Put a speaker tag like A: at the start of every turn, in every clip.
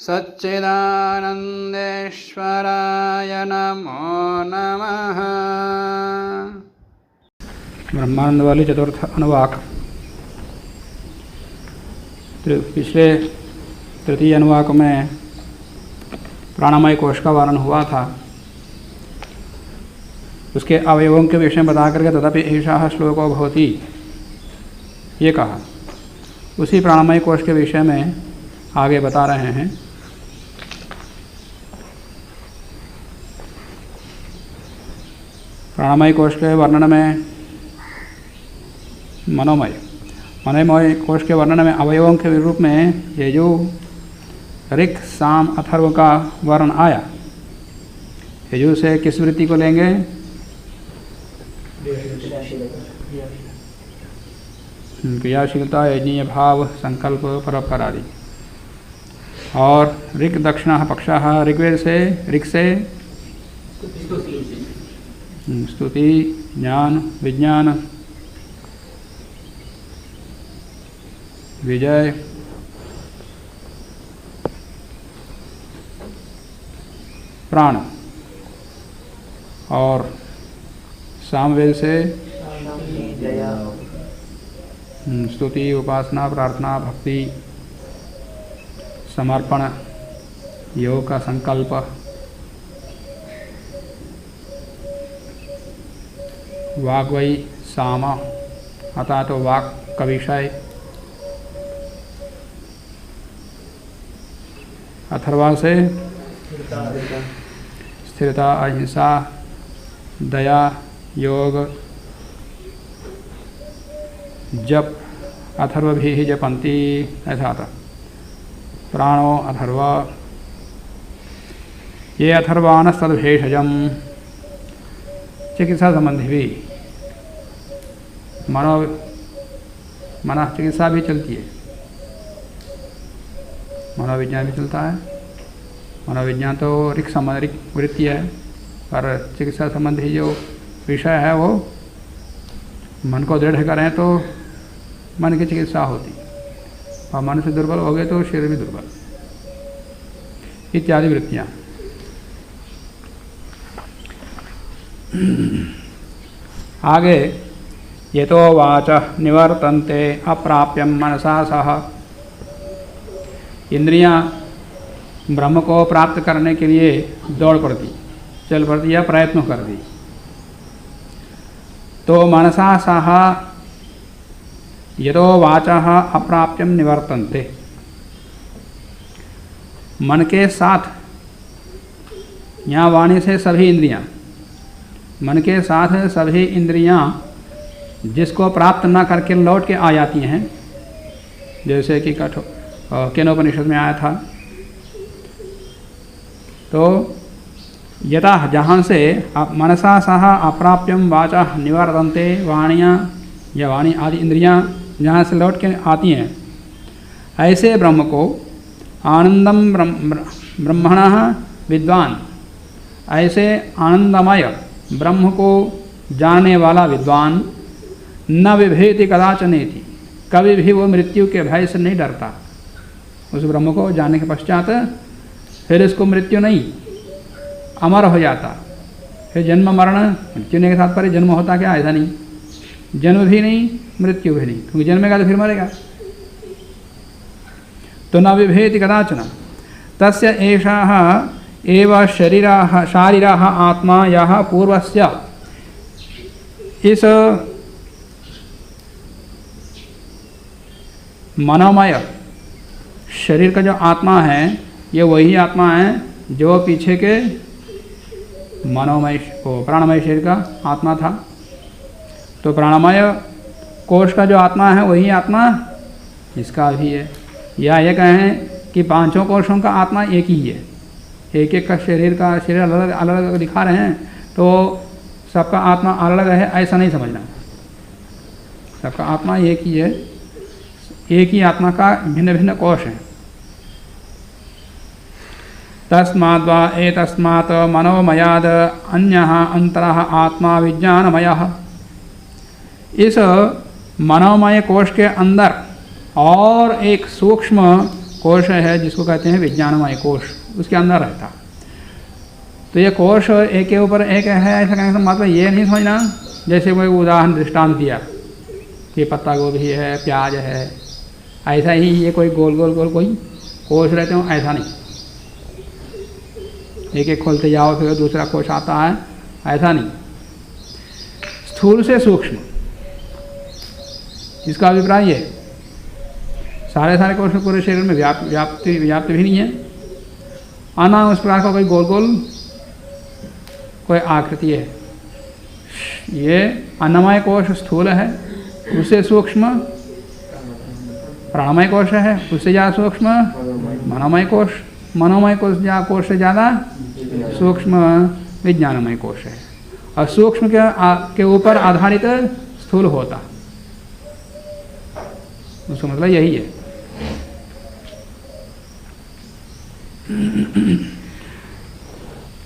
A: सच्चिदानंदेश्वराय नमो नमः। ब्रह्मानंद वाली चतुर्थ अनुवाक। पिछले तृतीय अनुवाक में प्राणमय कोश का वर्णन हुआ था, उसके अवयवों के विषय में बता करके तथापि ऐसा श्लोको भवति ये कहा। उसी प्राणमय कोश के विषय में आगे बता रहे हैं। प्राणमय कोश के वर्णन में मनोमय कोश के वर्णन में अवयवों के रूप में ये जो ऋक् साम अथर्व का वर्ण आया, यजु से किस वृत्ति को लेंगे? क्रियाशीलता, यज्ञीय भाव, संकल्प, परोपकार आदि। और ऋक् दक्षिणः पक्षः, ऋग्वेद से ऋक् से स्तुति, ज्ञान, विज्ञान, विजय, प्राण। और सामवेद से स्तुति, उपासना, प्रार्थना, भक्ति, समर्पण, योग का संकल्प। वाग्वई साम, अतः तो वाक का विषय। अथर्वा से स्थिरता, अहिंसा, दया, योग, जप, अथर्व भी ही जपंती, ऐसा था। प्राणो अथर्व, ये अथर्वान तद्भेषजम। चिकित्सा संबंधी भी मन चिकित्सा भी चलती है, मनोविज्ञान भी चलता है। मनोविज्ञान तो ऋक् वृत्ति है, पर चिकित्सा संबंधी जो विषय है वो मन को दृढ़ करें तो मन की चिकित्सा होती, और मन से दुर्बल हो गए तो शरीर भी दुर्बल, इत्यादि वृत्तियाँ। आगे ये तो वाचः निवर्तन्ते अप्राप्यम मनसा सह। इंद्रियां ब्रह्म को प्राप्त करने के लिए दौड़ पड़ती, चल पड़ती या प्रयत्न करती, तो मनसा सह यतो वाचः अप्राप्यम निवर्तन्ते। मन के साथ, यहाँ वाणी से सभी इंद्रियां, मन के साथ सभी इंद्रियां जिसको प्राप्त न करके लौट के आ जाती हैं, जैसे कि केनोपनिषद में आया था। तो यथा जहाँ से मनसा सह अप्राप्यम वाचः निवर्तन्ते, वाणियाँ या वाणी आदि इंद्रियाँ जहाँ से लौट के आती हैं, ऐसे ब्रह्म को आनंदम ब्रह्मणः विद्वान, ऐसे आनंदमय ब्रह्म को जानने वाला विद्वान न विभेति कदाचनेति, कभी भी वो मृत्यु के भय से नहीं डरता। उस ब्रह्म को जानने के पश्चात फिर इसको मृत्यु नहीं, अमर हो जाता। फिर जन्म मरण, मृत्यु ने के साथ पर जन्म होता क्या? ऐसा नहीं, जन्म भी नहीं मृत्यु भी नहीं, क्योंकि जन्मेगा तो फिर मरेगा। तो न विभेति कदाचन तस्य एषः एव शारीरः आत्मा यः पूर्वस्य। इस मनोमय शरीर का जो आत्मा है, ये वही आत्मा है जो पीछे के मनोमय प्राणमय शरीर का आत्मा था। तो प्राणमय कोश का जो आत्मा है वही आत्मा इसका भी है। या ये कहें कि पांचों कोशों का आत्मा एक ही है, एक एक का शरीर अलग अलग दिखा रहे हैं, तो सबका आत्मा अलग है ऐसा नहीं समझना। सबका आत्मा एक ही है, एक ही आत्मा का भिन्न भिन्न कोश है। तस्माद्वा एतस्मात् मनोमयाद अन्यः अंतरः आत्मा विज्ञानमयः। इस मनोमय कोश के अंदर और एक सूक्ष्म कोश है जिसको कहते हैं विज्ञानमय कोश, उसके अंदर रहता। तो ये कोश एक के ऊपर एक है ऐसा कहने का मतलब ये नहीं समझना जैसे कोई उदाहरण दृष्टांत दिया कि पत्ता गोभी है, प्याज है, ऐसा ही ये कोई गोल गोल गोल कोई कोश रहते हो, ऐसा नहीं। एक एक खोलते जाओ फिर दूसरा कोश आता है, ऐसा नहीं। स्थूल से सूक्ष्म, इसका अभिप्राय ये सारे कोश पूरे शरीर में व्याप्त भी नहीं है, आना उस प्रकार का कोई गोल गोल कोई आकृति है। ये अन्नमय कोश स्थूल है, उससे सूक्ष्म प्राणमय कोश है, उससे ज़्यादा सूक्ष्म मनोमय कोश, मनोमय कोश से ज़्यादा सूक्ष्म विज्ञानमय कोश है। और सूक्ष्म के ऊपर आधारित स्थूल होता, उसका मतलब यही है।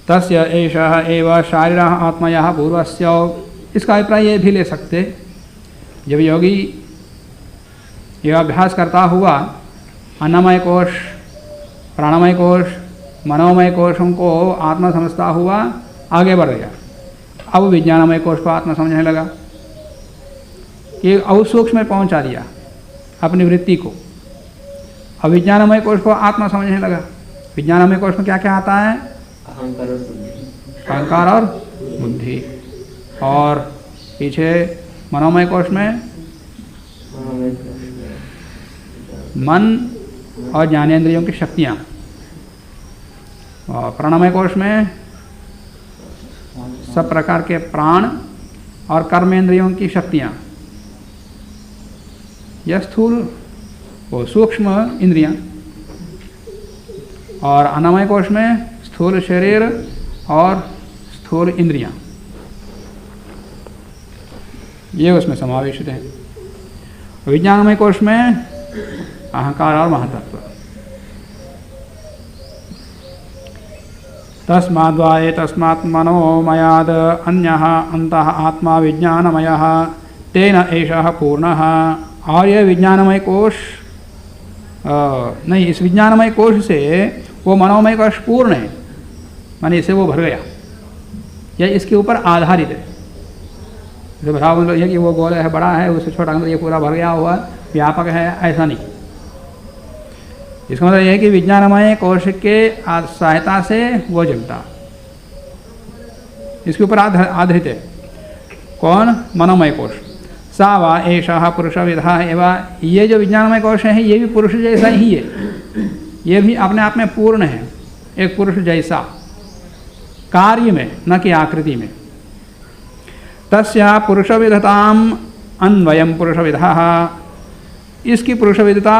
A: तस्य एषः एव शारीरः आत्मयः पूर्वस्य, इसका अभिप्राय ये भी ले सकते, जब योगी यह अभ्यास करता हुआ अन्नमय कोश, प्राणमय कोश, मनोमय कोशों को आत्मा समझता हुआ आगे बढ़ गया, अब विज्ञानमय कोश को आत्मा समझने लगा कि अब सूक्ष्म में पहुंचा दिया अपनी वृत्ति को, अब विज्ञानमय कोश को आत्मा समझने लगा। विज्ञानमय कोश में क्या क्या आता है? अहंकार और बुद्धि। और पीछे मनोमय कोश में मन और ज्ञानेंद्रियों की शक्तियाँ, और प्राणमय कोश में सब प्रकार के प्राण और कर्मेंद्रियों की शक्तियाँ। यह स्थूल वो सूक्ष्म इंद्रियाँ, और अन्नमय कोश में स्थूल शरीर और स्थूल इंद्रियाँ, ये उसमें समावेशित हैं। विज्ञानमय कोश में अहंकार और महतत्व। तस्माद्वा एतस्मात् मनोमयाद् अन्यः अन्तः आत्मा विज्ञानमयः तेन एषः पूर्णः। और यह विज्ञानमय कोश नहीं, इस विज्ञानमय कोश से वो मनोमय कोश पूर्ण है, माने इससे वो भर गया, यह इसके ऊपर आधारित है। जैसे भरा मतलब यह कि वो गोल है, बड़ा है, उससे छोटा मतलब ये पूरा भर गया हुआ व्यापक है, ऐसा नहीं। इसका मतलब यह है कि विज्ञानमय कोश के सहायता से वो जगता, इसके ऊपर आधारित है। कौन? मनोमय कोश। सा वा एषः पुरुष विधा एवं, ये जो विज्ञानमय कोश है ये भी पुरुष जैसा ही है, ये भी अपने आप में पूर्ण है, एक पुरुष जैसा कार्य में, न कि आकृति में। तस्या पुरुष विधताम अन्वयम पुरुष विधा, इसकी पुरुष विधता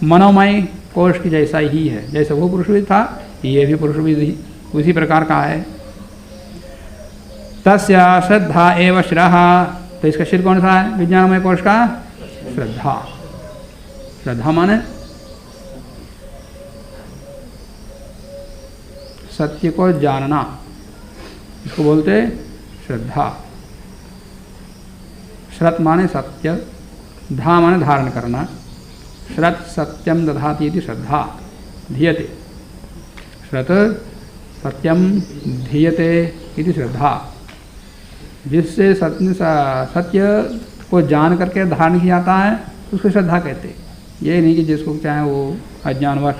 A: मनोमय कोश की जैसा ही है, जैसे वो पुरुष विध था ये भी पुरुष विधि उसी प्रकार का है। तस्या श्रद्धा एव शिरः, तो इसका शिर कौन सा है विज्ञानमय कोश का? श्रद्धा। श्रद्धा माने सत्य को जानना, इसको बोलते श्रद्धा। श्रत माने सत्य, धा माने धारण करना। श्रत सत्यम दधाति इति श्रद्धा धीयते, श्रत सत्यम धीयते इति श्रद्धा। जिससे सत्य को जान करके धारण किया जाता है उसको श्रद्धा कहते। ये नहीं कि जिसको चाहे वो अज्ञानवश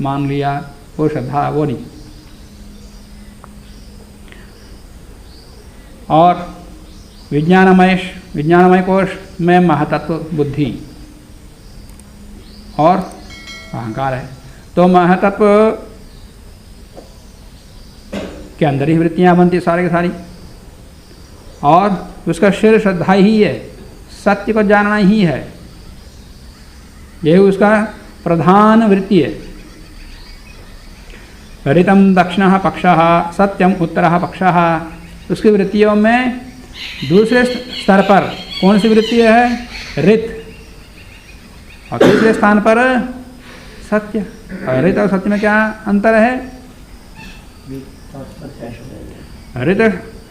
A: मान लिया वो श्रद्धा, वो नहीं। और विज्ञानमय कोश में महतत्व बुद्धि और अहंकार है। तो महतत्व के अंदर ही वृत्तियाँ बनती सारी की सारी, और उसका शिर श्रद्धा ही है, सत्य को जानना ही है, यही उसका प्रधान वृत्ति है। ऋतम दक्षिणः पक्षः सत्यम उत्तरः पक्षः, उसकी वृत्तियों में दूसरे स्तर पर कौन सी वृत्ति है? ऋत। और तीसरे स्थान पर सत्य। और ऋत और सत्य में क्या अंतर है? ऋत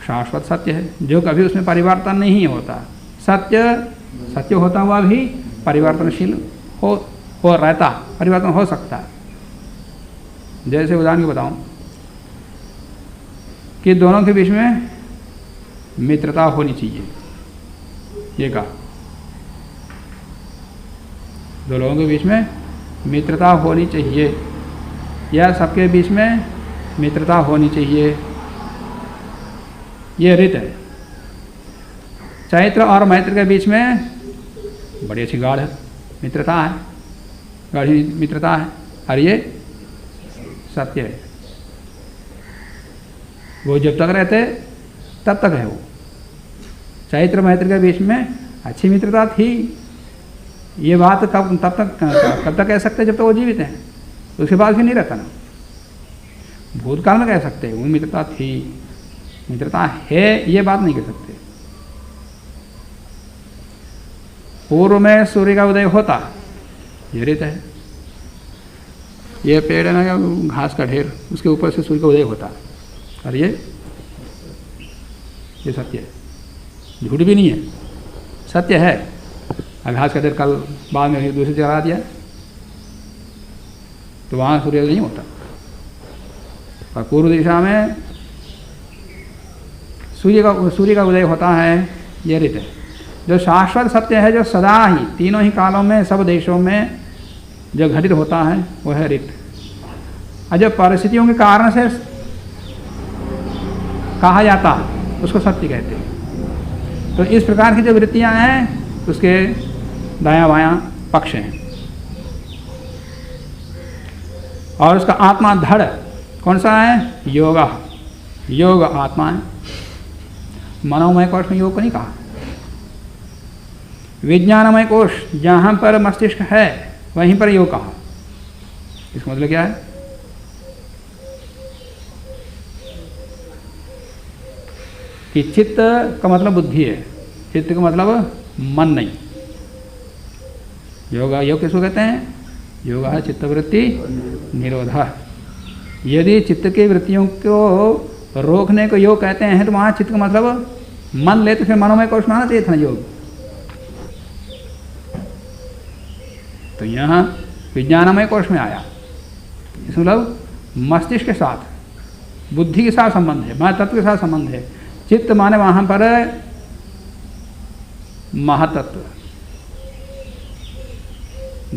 A: शाश्वत सत्य है जो कभी उसमें परिवर्तन नहीं होता। सत्य सत्य होता हुआ भी परिवर्तनशील हो रहता, परिवर्तन हो सकता है। जैसे उदाहरण बताऊं कि दोनों के बीच में मित्रता होनी चाहिए, ये कहा। दो लोगों के बीच में मित्रता होनी चाहिए, या सबके बीच में मित्रता होनी चाहिए, ये रीत है। चैत्र और मैत्र के बीच में बड़ी अच्छी गाढ़ मित्रता है, गाढ़ी मित्रता है, और ये सत्य है। वो जब तक रहते तब तक है। वो चैत्र मैत्र के बीच में अच्छी मित्रता थी, ये बात कब तक कह सकते जब तक वो जीवित हैं, उसके बाद भी नहीं रहता ना। भूतकाल में कह सकते वो मित्रता थी, मित्रता है, ये बात नहीं कह सकते। पूर्व में सूर्य का उदय होता, ये रीत है। ये पेड़ है ना, घास का ढेर, उसके ऊपर से सूर्य का उदय होता, और ये सत्य है, झूठ भी नहीं है, सत्य है। घास का ढेर कल बाद में दूसरी जगह दिया तो वहाँ सूर्योदय नहीं होता, और पूर्व दिशा में सूर्य का उदय होता है, ये रीत है। जो शाश्वत सत्य है, जो सदा ही तीनों ही कालों में सब देशों में जो घटित होता है, वह है रीत। और जो परिस्थितियों के कारण से कहा जाता है, उसको सत्य कहते हैं। तो इस प्रकार की जो वृत्तियां हैं, उसके दायां बायां पक्ष हैं। और उसका आत्मा धड़ कौन सा है? योगा, योग आत्मा है। मनोमय कोश में योग को नहीं कहा। विज्ञानमय कोश जहाँ पर मस्तिष्क है वहीं पर योग कहा। इसका मतलब क्या है? कि चित्त का मतलब बुद्धि है, चित्त का मतलब मन नहीं। योग किसको कहते हैं? योग है चित्तवृत्ति निरोधा। यदि चित्त की वृत्तियों को रोकने को योग कहते हैं तो वहाँ चित्त का मतलब मन ले, तो फिर मनोमय कोश में आना चाहिए था ना योग। तो यहाँ विज्ञानमय कोश में आया। इस मतलब मस्तिष्क के साथ, बुद्धि के साथ संबंध है, महातत्व के साथ संबंध है। चित्त माने वहाँ पर महातत्व।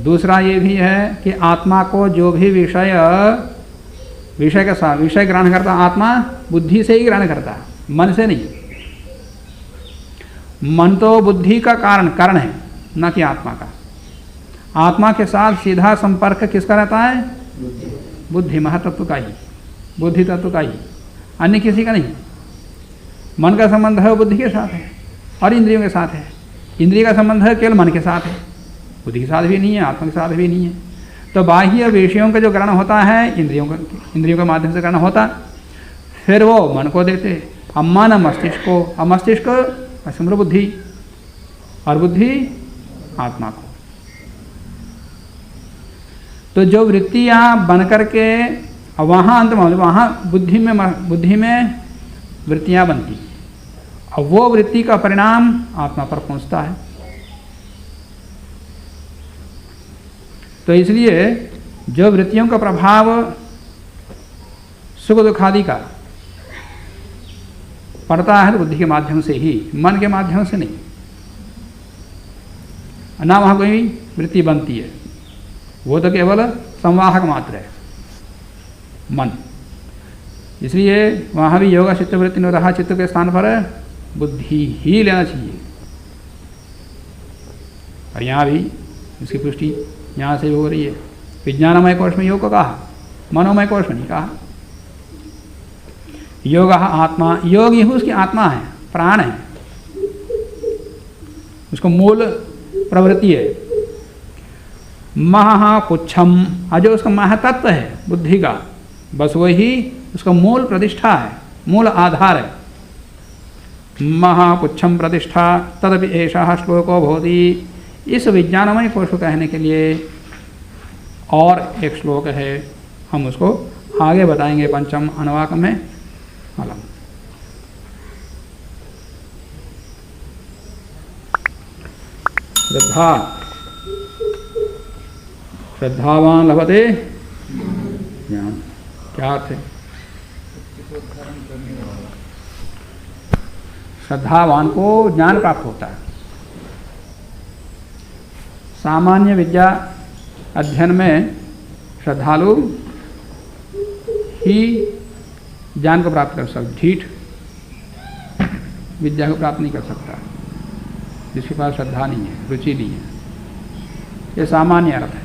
A: दूसरा ये भी है कि आत्मा को जो भी विषय के साथ विषय ग्रहण करता, आत्मा बुद्धि से ही ग्रहण करता है, मन से नहीं। मन तो बुद्धि का कारण है, न कि आत्मा का। आत्मा के साथ सीधा संपर्क किसका रहता है? बुद्धि, महातत्व का ही, बुद्धि तत्व का ही, अन्य किसी का नहीं। मन का संबंध है बुद्धि के साथ है और इंद्रियों के साथ है। इंद्रिय का संबंध है केवल मन के साथ है, बुद्धि के साथ भी नहीं है, आत्मा के साथ भी नहीं है। तो बाह्य विषयों का जो ग्रहण होता है इंद्रियों के माध्यम से ग्रहण होता, फिर वो मन को देते, अब मन मस्तिष्क को, अब मस्तिष्क समृद्ध बुद्धि, और बुद्धि आत्मा को। तो जो वृत्तियाँ बन करके वहाँ अंत में, वहाँ बुद्धि में वृत्तियाँ बनती, और वो वृत्ति का परिणाम आत्मा पर पहुँचता है। तो इसलिए जो वृत्तियों का प्रभाव सुख दुख आदि का पड़ता है तो बुद्धि के माध्यम से ही, मन के माध्यम से नहीं। ना वहाँ कोई वृत्ति बनती है, वो तो केवल संवाहक मात्र है मन। इसलिए वहाँ भी योगा चित्तवृत्ति निरोधा, चित्त के स्थान पर बुद्धि ही लेना चाहिए। और यहाँ भी इसकी पुष्टि यहाँ से हो रही है। विज्ञानमय कोश में योग को कहा, मनोमय कोश में नहीं कहा। योग आत्मा, योग ही उसकी आत्मा है, प्राण है, उसको मूल प्रवृत्ति है। महापुच्छम, जो उसका महातत्व है बुद्धि का, बस वही उसका मूल प्रतिष्ठा है, मूल आधार है। महापुच्छम प्रतिष्ठा तदपि एषः श्लोको भवति। इस विज्ञानमय कोश को कहने के लिए और एक श्लोक है, हम उसको आगे बताएंगे पंचम अनुवाक में। अलम श्रद्धा श्रद्धावान लभते ज्ञान। क्या अर्थ है? श्रद्धावान को ज्ञान प्राप्त होता है। सामान्य विद्या अध्ययन में श्रद्धालु ही ज्ञान को प्राप्त कर सकता, ढीठ विद्या को प्राप्त नहीं कर सकता, जिसके पास श्रद्धा नहीं है, रुचि नहीं है। ये सामान्य अर्थ है।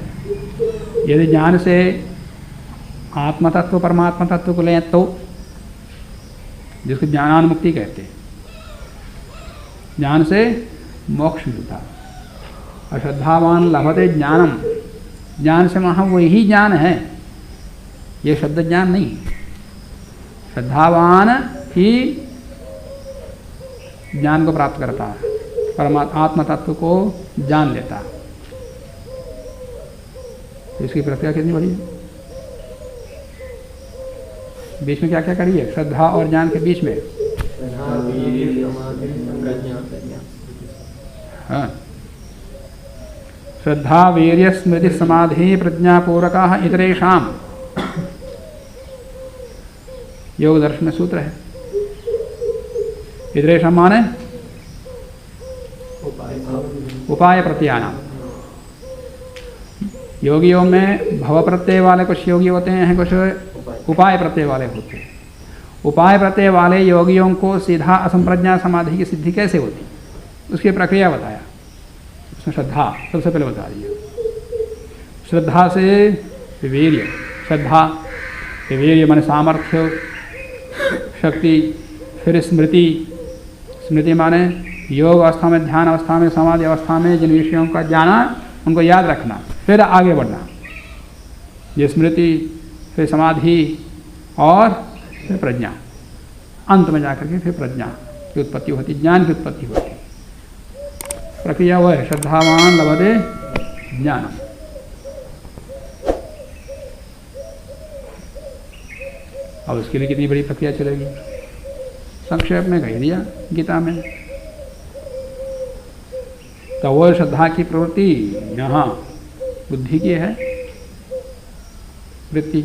A: यदि ज्ञान से आत्म तत्व परमात्मा तत्व को लें तो, जिसको ज्ञानानुमुक्ति कहते हैं, ज्ञान से मोक्ष मिलता है। और श्रद्धावान लभते ज्ञानम, ज्ञान से वहाँ वही ज्ञान है, ये शब्द ज्ञान नहीं। श्रद्धावान ही ज्ञान को प्राप्त करता है, परमात्मा आत्म तत्व को जान लेता है। तो इसकी प्रक्रिया कितनी बड़ी है। बीच में क्या क्या करी है? श्रद्धा और ज्ञान के बीच में हाँ, श्रद्धा वीर्य स्मृति समाधि प्रज्ञा पूरका इतरेषाम, योग दर्शन में सूत्र है। इतरेषाम माने उपाय प्रत्यानाम। योगियों में भव प्रत्यय वाले कुछ योगी होते हैं, कुछ उपाय प्रत्यय वाले होते हैं। उपाय प्रत्यय वाले योगियों को सीधा असंप्रज्ञा समाधि की सिद्धि कैसे होती, उसकी प्रक्रिया बताया। उसमें श्रद्धा सबसे पहले बता दिया। श्रद्धा से वीर्य, श्रद्धा वीर्य माने सामर्थ्य, शक्ति, फिर स्मृति, स्मृति माने योग अवस्था में, ध्यान अवस्था में, समाधि अवस्था में जिन विषयों का जाना, उनको याद रखना, फिर आगे बढ़ना। ये स्मृति, फिर समाधि और फिर प्रज्ञा। अंत में जाकर के फिर प्रज्ञा की उत्पत्ति होती, ज्ञान की उत्पत्ति होती। प्रक्रिया वह है, श्रद्धावान लभते ज्ञानम। अब उसके लिए कितनी बड़ी प्रक्रिया चलेगी, संक्षेप में कह दिया गीता में। तो वह श्रद्धा की प्रवृत्ति यहाँ बुद्धि की है, वृत्ति।